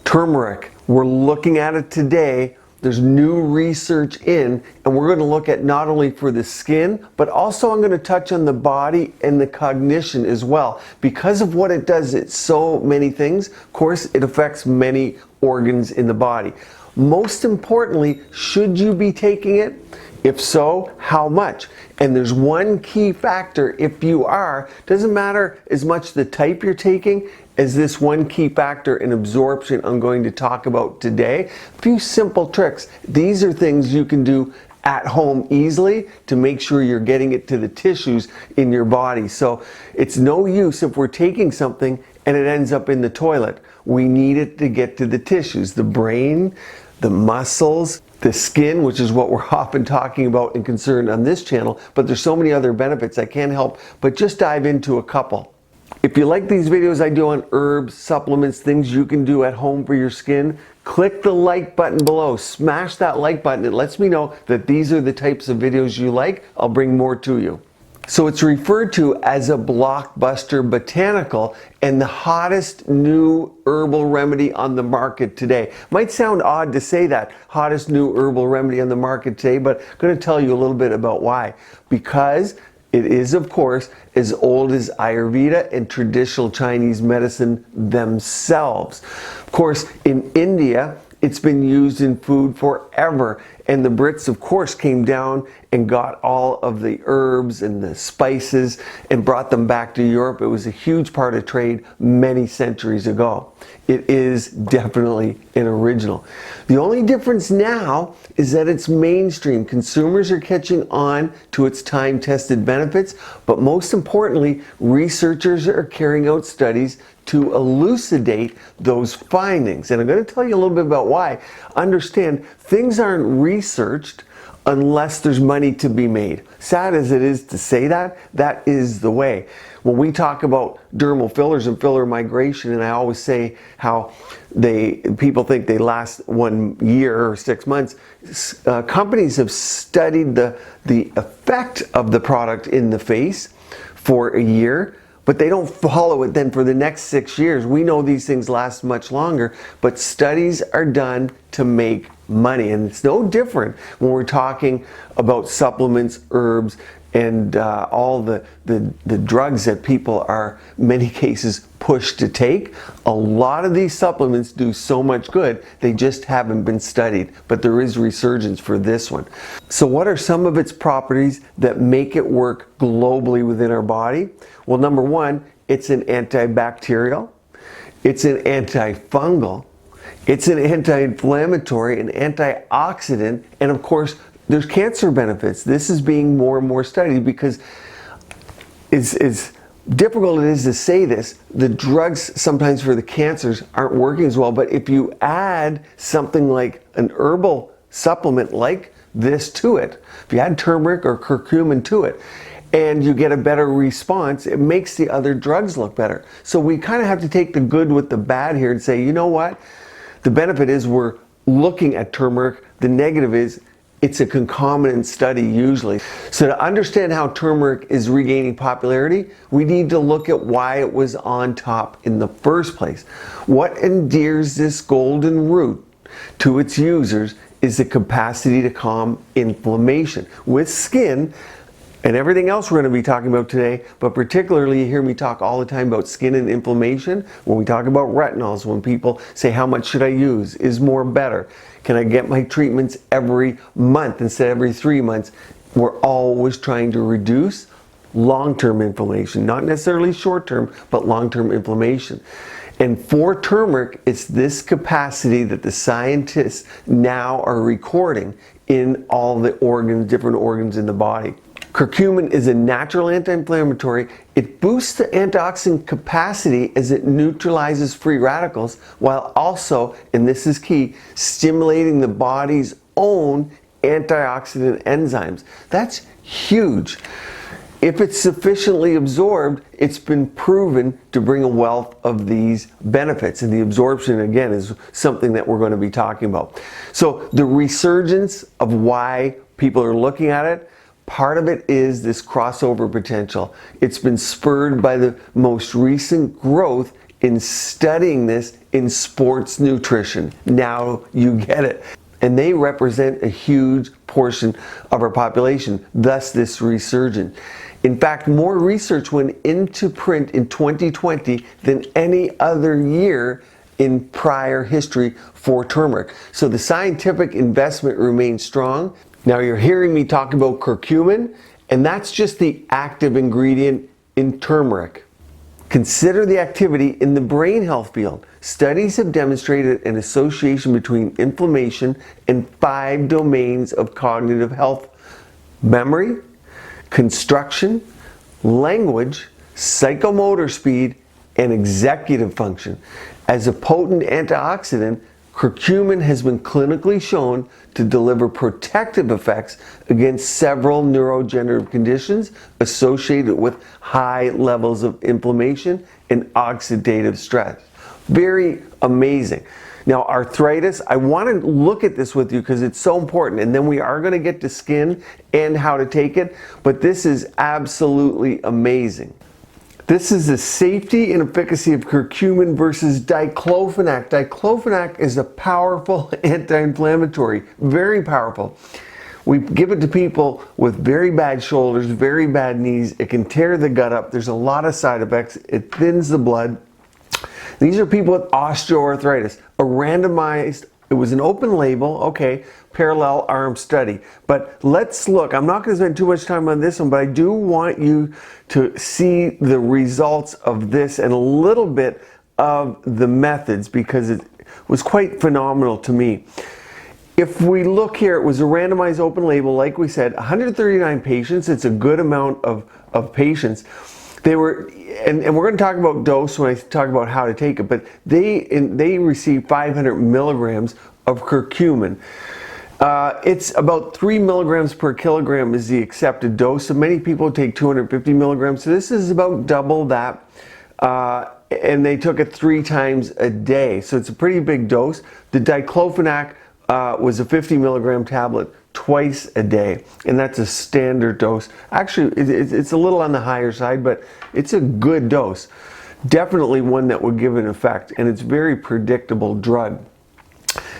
Turmeric, we're looking at it today. There's new research in, and we're going to look at not only for the skin, but also I'm going to touch on the body and the cognition as well. Because of what it does, it's so many things. Of course, it affects many organs in the body. Most importantly, should you be taking it? If so, how much? And there's one key factor if you are, doesn't matter as much the type you're taking as this one key factor in absorption I'm going to talk about today. A few simple tricks. These are things you can do at home easily to make sure you're getting it to the tissues in your body. So it's no use if we're taking something and it ends up in the toilet. We need it to get to the tissues, the brain, the muscles, the skin, which is what we're often talking about and concerned on this channel, but there's so many other benefits I can't help but just dive into a couple. If you like these videos I do on herbs, supplements, things you can do at home for your skin, click the like button below. Smash that like button. It lets me know that these are the types of videos you like. I'll bring more to you. So it's referred to as a blockbuster botanical and the hottest new herbal remedy on the market today. Might sound odd to say that, hottest new herbal remedy on the market today, but I'm going to tell you a little bit about why. Because it is, of course, as old as Ayurveda and traditional Chinese medicine themselves. Of course, in India, it's been used in food forever. And the Brits, of course, came down and got all of the herbs and the spices and brought them back to Europe. It was a huge part of trade many centuries ago. It is definitely an original. The only difference now is that it's mainstream. Consumers are catching on to its time-tested benefits, but most importantly, researchers are carrying out studies to elucidate those findings. And I'm going to tell you a little bit about why. Understand, things aren't researched unless there's money to be made. Sad as it is to say that, that is the way. When we talk about dermal fillers and filler migration, and I always say how people think they last 1 year or 6 months, companies have studied the effect of the product in the face for a year, but they don't follow it then for the next 6 years. We know these things last much longer, but studies are done to make money. And it's no different when we're talking about supplements, herbs, and all the drugs that people are, in many cases, pushed to take. A lot of these supplements do so much good, they just haven't been studied, but there is resurgence for this one. So what are some of its properties that make it work globally within our body? Well, number one, it's an antibacterial, it's an antifungal, it's an anti-inflammatory, an antioxidant, and of course, there's cancer benefits. This is being more and more studied because as difficult it is to say this, the drugs sometimes for the cancers aren't working as well, but if you add something like an herbal supplement like this to it, if you add turmeric or curcumin to it, and you get a better response, it makes the other drugs look better. So we kind of have to take the good with the bad here and say, you know what? The benefit is we're looking at turmeric. The negative is it's a concomitant study usually. So to understand how turmeric is regaining popularity, we need to look at why it was on top in the first place. What endears this golden root to its users is the capacity to calm inflammation. With skin, and everything else we're going to be talking about today, but particularly you hear me talk all the time about skin and inflammation. When we talk about retinols, when people say how much should I use, is more better? Can I get my treatments every month instead of every 3 months? We're always trying to reduce long-term inflammation, not necessarily short-term, but long-term inflammation. And for turmeric, it's this capacity that the scientists now are recording in all the organs, different organs in the body. Curcumin is a natural anti-inflammatory. It boosts the antioxidant capacity as it neutralizes free radicals, while also, and this is key, stimulating the body's own antioxidant enzymes. That's huge. If it's sufficiently absorbed, it's been proven to bring a wealth of these benefits. And the absorption, again, is something that we're going to be talking about. So the resurgence of why people are looking at it, part of it is this crossover potential. It's been spurred by the most recent growth in studying this in sports nutrition. Now you get it. And they represent a huge portion of our population, thus this resurgence. In fact, more research went into print in 2020 than any other year in prior history for turmeric. So the scientific investment remains strong. Now you're hearing me talk about curcumin, and that's just the active ingredient in turmeric. Consider the activity in the brain health field. Studies have demonstrated an association between inflammation and 5 domains of cognitive health: memory, construction, language, psychomotor speed, and executive function. As a potent antioxidant, curcumin has been clinically shown to deliver protective effects against several neurodegenerative conditions associated with high levels of inflammation and oxidative stress. Very amazing. Now, arthritis, I want to look at this with you because it's so important, and then we are going to get to skin and how to take it, but this is absolutely amazing. This is the safety and efficacy of curcumin versus diclofenac. Diclofenac is a powerful anti-inflammatory, very powerful. We give it to people with very bad shoulders, very bad knees. It can tear the gut up. There's a lot of side effects. It thins the blood. These are people with osteoarthritis. It was an open label, okay, parallel arm study. But let's look, I'm not going to spend too much time on this one, but I do want you to see the results of this and a little bit of the methods because it was quite phenomenal to me. If we look here, it was a randomized open label, like we said, 139 patients. It's a good amount of patients. They were, and we're going to talk about dose when I talk about how to take it, but they received 500 milligrams of curcumin. It's about 3 milligrams per kilogram is the accepted dose. So many people take 250 milligrams. So this is about double that. And they took it 3 times a day. So it's a pretty big dose. The diclofenac was a 50 milligram tablet twice a day, and that's a standard dose. Actually, it's a little on the higher side, but it's a good dose. Definitely one that would give an effect, and it's a very predictable drug.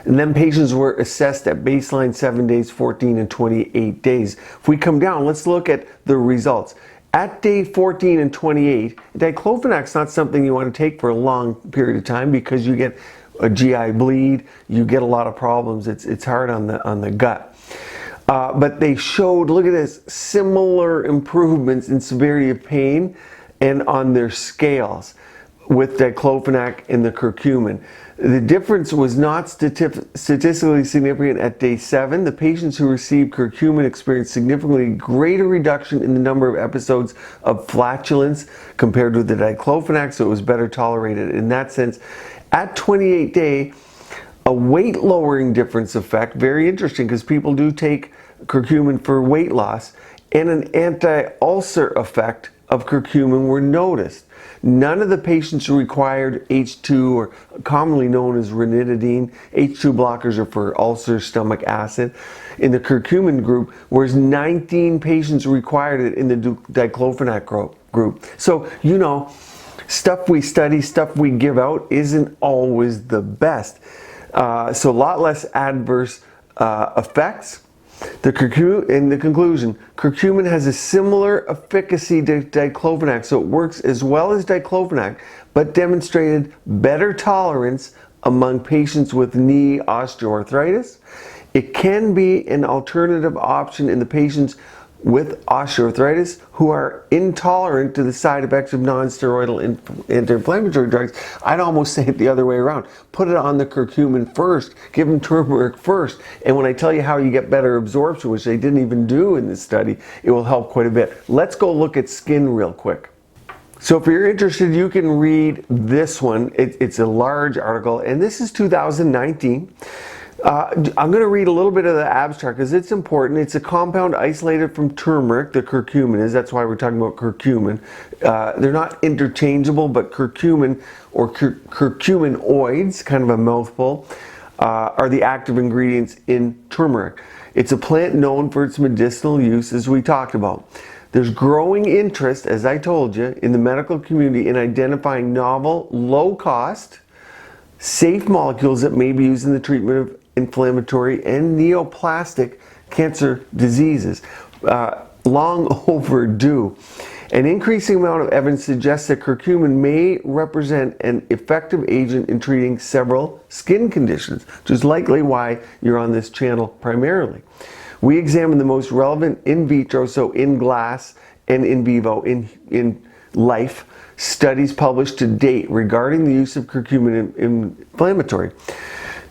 And then patients were assessed at baseline 7 days, 14, and 28 days. If we come down, let's look at the results. At day 14 and 28, diclofenac's not something you want to take for a long period of time because you get a GI bleed, you get a lot of problems. It's hard on the gut. But they showed, look at this, similar improvements in severity of pain and on their scales with diclofenac and the curcumin. The difference was not statistically significant at day 7. The patients who received curcumin experienced significantly greater reduction in the number of episodes of flatulence compared with the diclofenac, so it was better tolerated in that sense. At 28 day, a weight lowering difference effect, very interesting because people do take curcumin for weight loss, and an anti-ulcer effect of curcumin were noticed. None of the patients required H2, or commonly known as ranitidine. H2 blockers are for ulcer, stomach acid, in the curcumin group, whereas 19 patients required it in the diclofenac group. So, you know, stuff we study, stuff we give out isn't always the best. So a lot less adverse effects. In the conclusion, curcumin has a similar efficacy to diclofenac, so it works as well as diclofenac, but demonstrated better tolerance among patients with knee osteoarthritis. It can be an alternative option in the patients with osteoarthritis who are intolerant to the side effects of non-steroidal anti-inflammatory drugs. I'd almost say it the other way around. Put it on the curcumin first, give them turmeric first, and when I tell you how you get better absorption, which they didn't even do in this study, it will help quite a bit. Let's go look at skin real quick. So if you're interested, you can read this one. It's a large article, and this is 2019. I'm going to read a little bit of the abstract because it's important. It's a compound isolated from turmeric, the curcumin is. That's why we're talking about curcumin. They're not interchangeable, but curcumin or curcuminoids, kind of a mouthful, are the active ingredients in turmeric. It's a plant known for its medicinal use, as we talked about. There's growing interest, as I told you, in the medical community in identifying novel, low-cost, safe molecules that may be used in the treatment of inflammatory and neoplastic cancer diseases. Long overdue. An increasing amount of evidence suggests that curcumin may represent an effective agent in treating several skin conditions, which is likely why you're on this channel primarily. We examine the most relevant in vitro, so in glass, and in vivo, in life, studies published to date regarding the use of curcumin in inflammatory,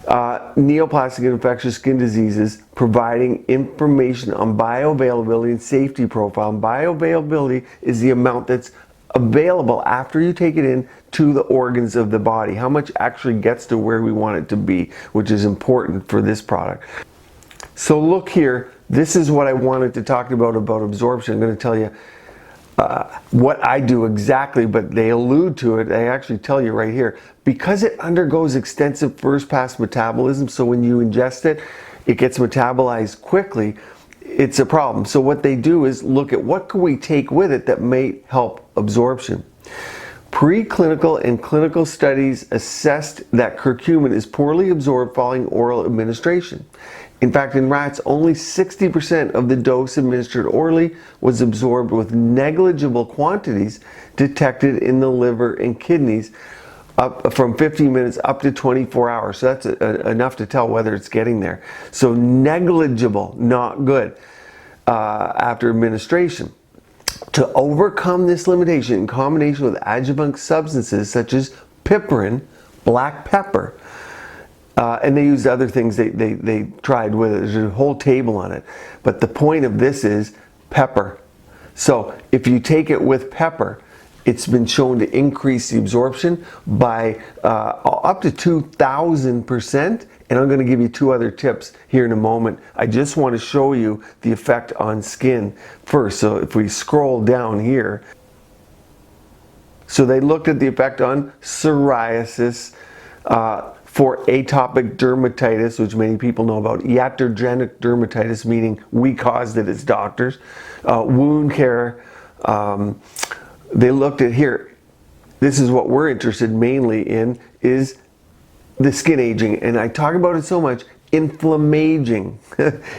neoplastic and infectious skin diseases, providing information on bioavailability and safety profile. And bioavailability is the amount that's available after you take it in to the organs of the body. How much actually gets to where we want it to be, which is important for this product. So look here, this is what I wanted to talk about absorption. I'm going to tell you what I do exactly, but they allude to it. They actually tell you right here. Because it undergoes extensive first pass metabolism, so when you ingest it, it gets metabolized quickly, it's a problem. So what they do is look at what can we take with it that may help absorption. Preclinical and clinical studies assessed that curcumin is poorly absorbed following oral administration. In fact, in rats, only 60% of the dose administered orally was absorbed, with negligible quantities detected in the liver and kidneys up from 15 minutes up to 24 hours. So that's enough to tell whether it's getting there. So negligible, not good, after administration. To overcome this limitation, in combination with adjuvant substances such as piperin, black pepper, and they used other things they tried with it. There's a whole table on it. But the point of this is pepper. So if you take it with pepper, it's been shown to increase the absorption by up to 2,000%. And I'm going to give you two other tips here in a moment. I just want to show you the effect on skin first. So if we scroll down here, so they looked at the effect on psoriasis, for atopic dermatitis, which many people know about, iatrogenic dermatitis, meaning we caused it as doctors, wound care. They looked at here, this is what we're interested mainly in, is the skin aging. And I talk about it so much, inflammaging.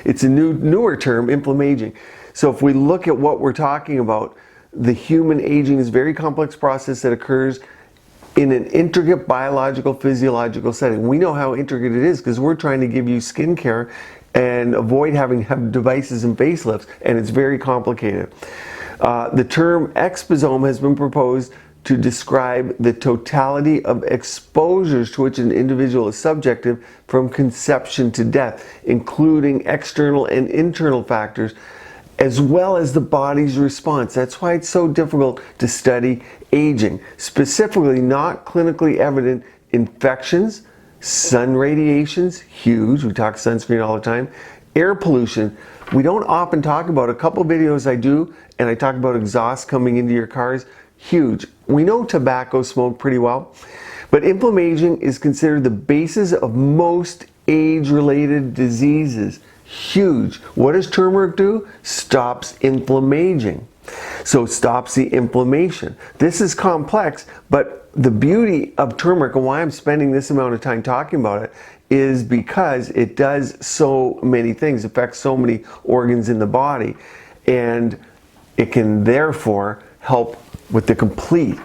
It's a newer term, inflammaging. So if we look at what we're talking about, the human aging is a very complex process that occurs in an intricate biological, physiological setting. We know how intricate it is because we're trying to give you skincare and avoid having devices and facelifts, and it's very complicated. The term exposome has been proposed to describe the totality of exposures to which an individual is subjected from conception to death, including external and internal factors, as well as the body's response. That's why it's so difficult to study aging. Specifically, not clinically evident infections, sun radiations, huge, we talk sunscreen all the time, air pollution. We don't often talk about, a couple videos I do, and I talk about exhaust coming into your cars, huge. We know tobacco smoke pretty well, but inflammation is considered the basis of most age-related diseases. Huge. What does turmeric do? Stops inflammation. So it stops the inflammation. This is complex, but the beauty of turmeric, and why I'm spending this amount of time talking about it, is because it does so many things, affects so many organs in the body, and it can therefore help with the complete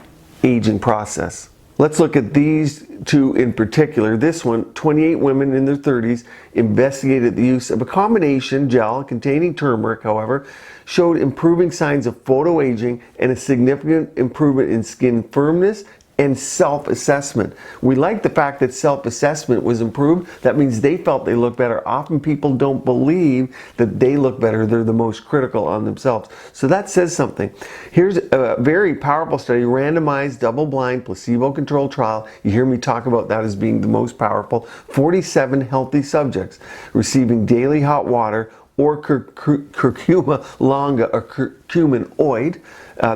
aging process. Let's look at these two in particular. This one, 28 women in their 30s investigated the use of a combination gel containing turmeric, however, showed improving signs of photoaging and a significant improvement in skin firmness and self-assessment. We like the fact that self-assessment was improved. That means they felt they looked better. Often people don't believe that they look better. They're the most critical on themselves. So that says something. Here's a very powerful study, randomized, double-blind, placebo-controlled trial. You hear me talk about that as being the most powerful. 47 healthy subjects receiving daily hot water or curcuma longa, or curcumin oil,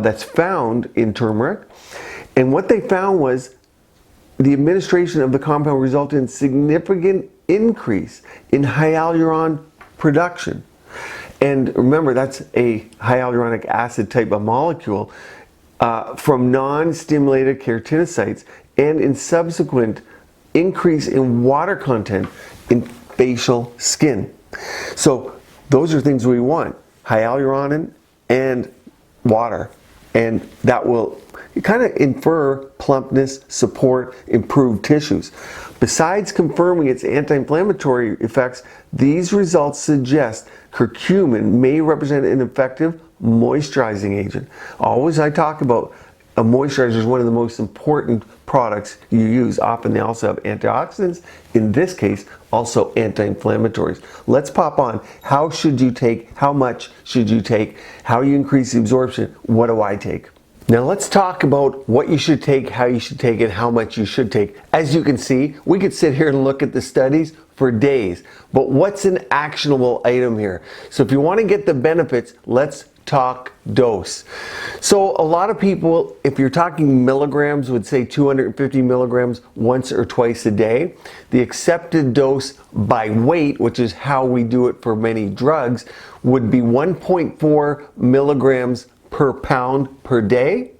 that's found in turmeric. And what they found was the administration of the compound resulted in significant increase in hyaluron production And remember, that's a hyaluronic acid type of molecule from non-stimulated keratinocytes, and in subsequent increase in water content in facial skin. So those are things we want: hyaluronin and water, and that will kind of infer plumpness, support, improve tissues. Besides confirming its anti-inflammatory effects, these results suggest curcumin may represent an effective moisturizing agent. Always I talk about a moisturizer is one of the most important products you use. Often they also have antioxidants. In this case, also anti-inflammatories. Let's pop on. How should you take? How much should you take? How you increase the absorption? What do I take? Now let's talk about what you should take, how you should take it, how much you should take. As you can see, we could sit here and look at the studies for days, but what's an actionable item here? So if you want to get the benefits, let's talk dose. So a lot of people, if you're talking milligrams, would say 250 milligrams once or twice a day. The accepted dose by weight, which is how we do it for many drugs, would be 1.4 milligrams per pound per day,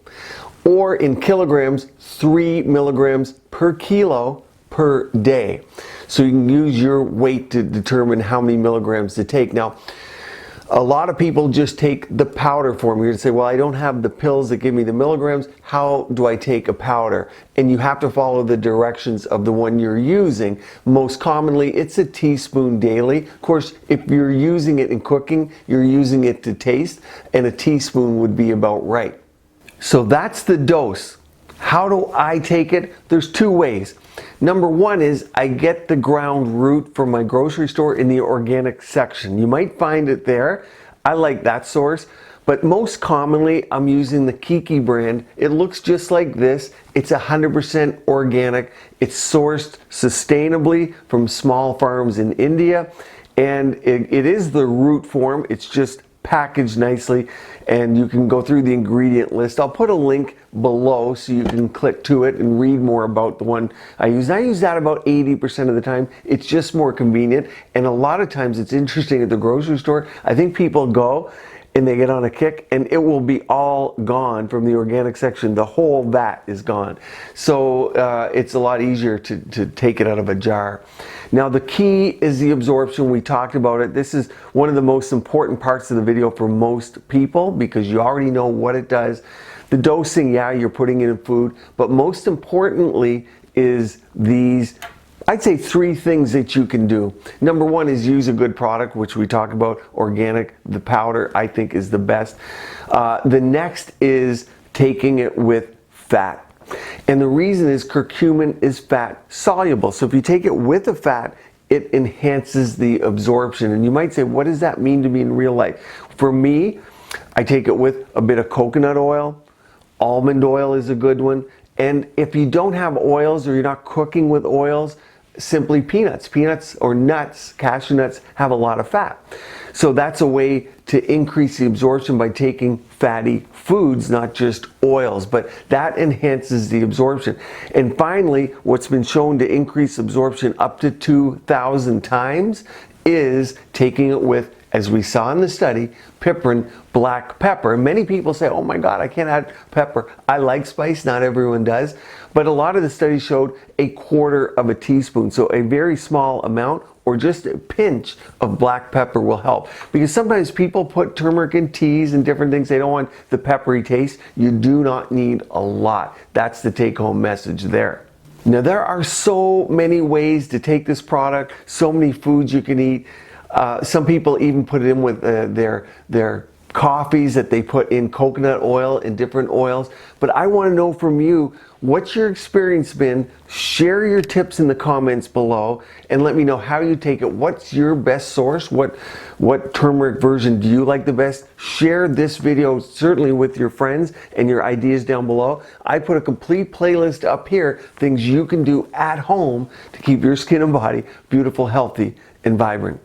or in kilograms, 3 milligrams per kilo per day. So you can use your weight to determine how many milligrams to take. Now, a lot of people just take the powder form. You're going to say, well, I don't have the pills that give me the milligrams. How do I take a powder? And you have to follow the directions of the one you're using. Most commonly, it's a teaspoon daily. Of course, if you're using it in cooking, you're using it to taste, and a teaspoon would be about right. So that's the dose. How do I take it? There's two ways. Number one is I get the ground root from my grocery store in the organic section. You might find it there. I like that source. But most commonly, I'm using the Kiki brand. It looks just like this. It's 100% organic. It's sourced sustainably from small farms in India. And it is the root form. It's just packaged nicely, and you can go through the ingredient list. I'll put a link below so you can click to it and read more about the one I use. I use that about 80% of the time. It's just more convenient, and a lot of times it's interesting at the grocery store. I think people go and they get on a kick, and it will be all gone from the organic section. The whole vat is gone. So it's a lot easier to take it out of a jar. Now the key is the absorption. We talked about it. This is one of the most important parts of the video for most people because you already know what it does. The dosing, yeah, you're putting it in food, but most importantly is these, I'd say, three things that you can do. Number one is use a good product, which we talk about, organic. The powder, I think, is the best. The next is taking it with fat. And the reason is curcumin is fat soluble. So if you take it with the fat, it enhances the absorption. And you might say, what does that mean to me in real life? For me, I take it with a bit of coconut oil. Almond oil is a good one. And if you don't have oils or you're not cooking with oils, simply peanuts. Peanuts or nuts, cashew nuts, have a lot of fat. So that's a way to increase the absorption by taking fatty foods, not just oils, but that enhances the absorption. And finally, what's been shown to increase absorption up to 2,000 times is taking it with, as we saw in the study, piperin, black pepper. And many people say, oh my God, I can't add pepper. I like spice, not everyone does. But a lot of the studies showed 1/4 teaspoon. So a very small amount or just a pinch of black pepper will help. Because sometimes people put turmeric in teas and different things. They don't want the peppery taste. You do not need a lot. That's the take-home message there. Now there are so many ways to take this product, so many foods you can eat. Some people even put it in with their coffees that they put in coconut oil and different oils. But I want to know from you, what's your experience been? Share your tips in the comments below and let me know how you take it. What's your best source? What turmeric version do you like the best? Share this video certainly with your friends and your ideas down below. I put a complete playlist up here, things you can do at home to keep your skin and body beautiful, healthy, and vibrant.